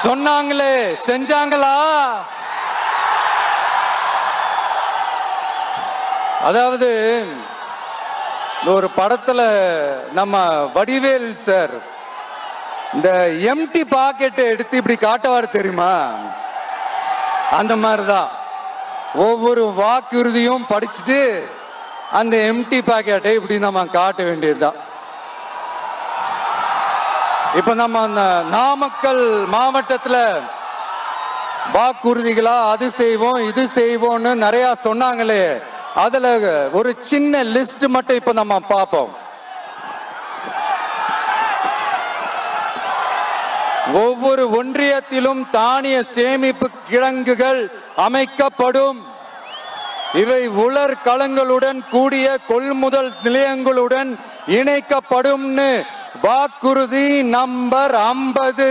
சொன்னாங்களே செஞ்சாங்களா? அதாவது ஒரு படத்துல நம்ம வடிவேல் சார் இந்த எம்டி பாக்கெட்டை எடுத்து இப்படி காட்டுவார் தெரியுமா? அந்த மாதிரிதான் ஒவ்வொரு வாக்குறுதியும் படிச்சுட்டு அந்த எம்டி பாக்கெட்டை இப்படி நம்ம காட்ட வேண்டியதுதான். இப்ப நம்ம அந்த நாமக்கல் மாவட்டத்துல வாக்குறுதிகளா அது செய்வோம் இது செய்வோம்னு நிறைய சொன்னாங்களே, அதுல ஒரு சின்ன லிஸ்ட் மட்டும் இப்ப நம்ம பார்ப்போம். ஒவ்வொரு ஒன்றியத்திலும் தானிய சேமிப்பு கிடங்குகள் அமைக்கப்படும். இவை உலர் களங்களுடன் கூடிய கொள்முதல் நிலையங்களுடன் இணைக்கப்படும். வாக்குறுதி நம்பர் 50.